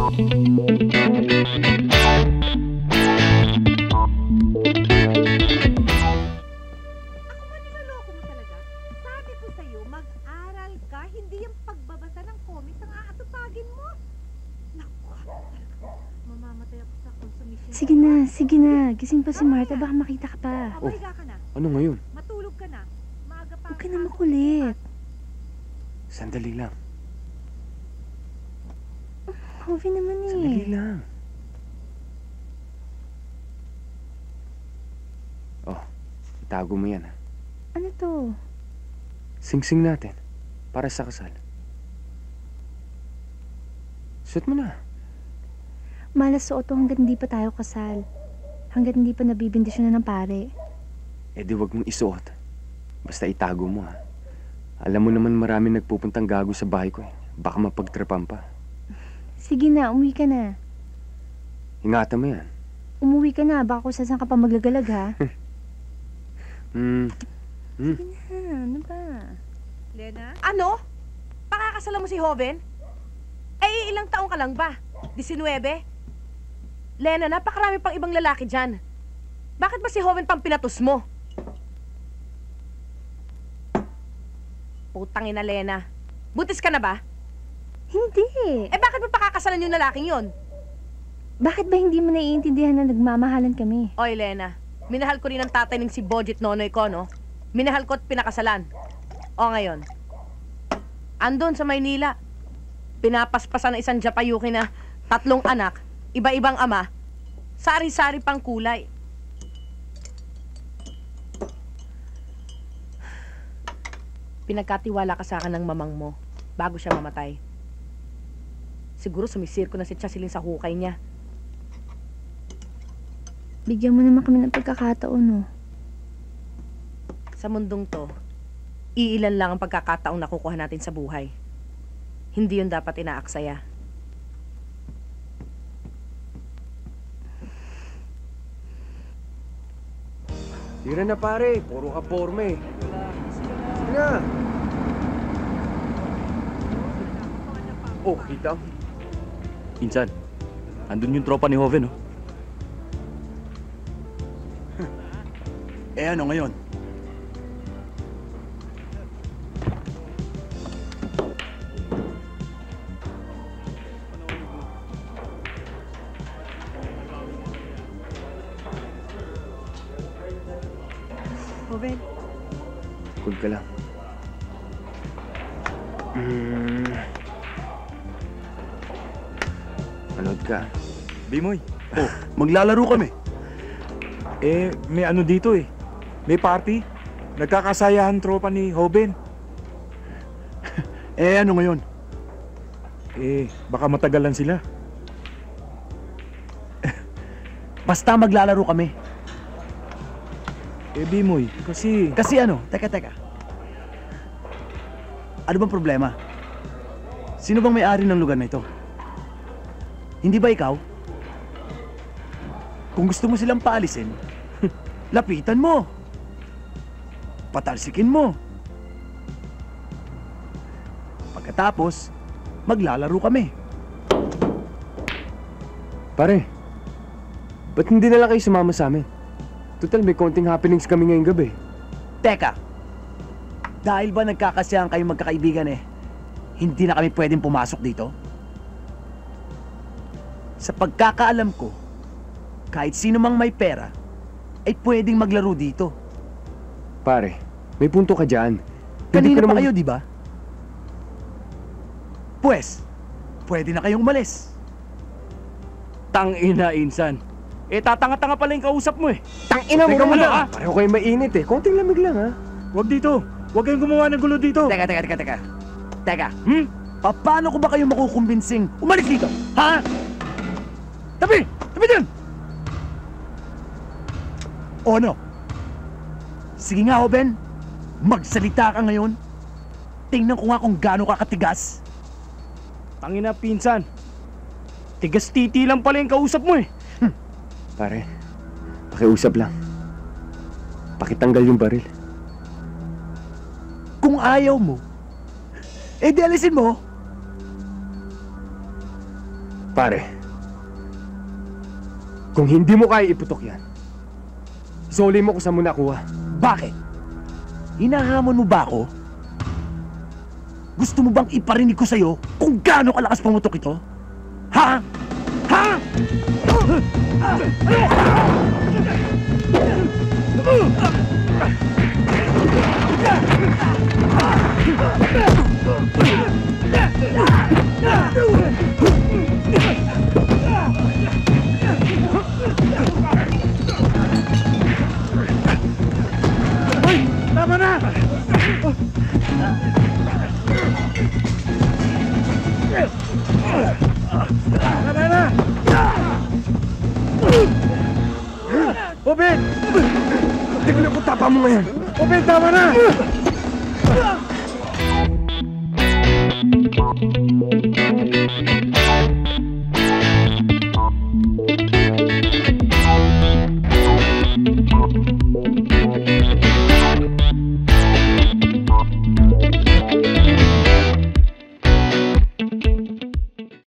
niloloko mo talaga? Sabi ko sa'yo, mag-aral ka, hindi yung pagbabasa ng comics ang aatupagin mo. Naku, mamamatay ako sa consumption. Sige na. Gising pa si Martha, baka makita ka pa. Mahiga ka na. Ano ngayon? Matulog ka na. Maaga pa. Huwag ka na makulit. Sandali lang. Hovi naman eh. Sandali lang. Oh, itago mo yan ha. Ano to? Sing-sing natin. Para sa kasal. Suot mo na. Malas suot to hanggat hindi pa tayo kasal. Hanggat hindi pa nabibindisyon na ng pare. Eh di wag mong isuot. Basta itago mo ha. Alam mo naman marami nagpupuntang gago sa bahay ko eh. Baka mapagtripan pa. Sige na, umuwi ka na. Ingatan mo yan. Umuwi ka na, baka kung saan ka pa maglagalag ha. Sige na, ano ba? Lena? Ano? Pakakasalan mo si Joven? Eh, ilang taong ka lang ba? 19? Lena, napakarami pang ibang lalaki dyan. Bakit ba si Joven pang pinatus mo? Putangin na, Lena. Butis ka na ba? Hindi. Eh, bakit mo pakakasalan yung lalaking yon? Bakit ba hindi mo naiintindihan na nagmamahalan kami? Oy, Lena. Minahal ko rin ang tatay ng si Bojit Nonoy ko, no? Minahal ko at pinakasalan. O ngayon, andun sa Maynila, pinapaspasan ng isang Japayuki na 3 anak, iba-ibang ama, sari-sari pang kulay. Pinagkatiwala ka sa akin ng mamang mo bago siya mamatay. Siguro sumisirko na si Chasilin sa hukay niya. Bigyan mo naman kami ng pagkakataon, no? Sa mundong to, iilan lang ang pagkakataong nakukuha natin sa buhay. Hindi yun dapat inaaksaya. Tira na pare, puro ka porme. Sige na. Oh, kita. Insan, andun yung tropa ni Joven, oh. Eh ano ngayon? Joven? Cool ka lang. Manood ka. Bimoy. Oh, maglalaro kami. Eh, may ano dito eh. May party. Nagkakasayahan tropa ni Joven. Eh ano ngayon? Eh, baka matagalan sila. Basta maglalaro kami. Eh, Bimoy, kasi... Kasi ano? Teka. Ano bang problema? Sino bang may-ari ng lugar na ito? Hindi ba ikaw? Kung gusto mo silang paalisin, lapitan mo. Patalsikin mo. Pagkatapos, maglalaro kami. Pare, ba't hindi na lang kayo sumama sa amin? Total, may konting happenings kami ngayong gabi. Teka, dahil ba nagkakasiyahan kayong magkakaibigan eh, hindi na kami pwedeng pumasok dito? Sa pagkakaalam ko, kahit sino mang may pera, ay pwedeng maglaro dito. Pare, may punto ka dyan. Kanina pa kayo, di ba? Pwes, pwede na kayong umalis. Tangina, Insan. Eh, tatanga-tanga pala yung kausap mo eh. Tangina mo Teka naman muna, ha! Pareho kayo mainit eh. Konting lamig lang ha. Huwag dito. Huwag kayong gumawa ng gulo dito. Teka. Paano ko ba kayo makukumbinsing umalis dito? Ha? Tabi! Tabi dyan! O ano? Sige nga, Joven. Magsalita ka ngayon. Tingnan ko nga kung gaano ka katigas. Tangina, pinsan. Tigas titi lang pala yung kausap mo eh. Pare, pakiusap lang. Pakitanggal yung baril. Kung ayaw mo, eh di alisin mo. Pare, kung hindi mo kaya iputok yan, isoli mo kung saan mo nakuha. Bakit? Hinahamon mo ba ako? Gusto mo bang iparinig ko sa'yo kung gaano kalakas pumutok ito? Ha? Ha? Hoy! Tama na! Tama na! Obed! Tignan ko tapa mo ngayon. Obed, tama na!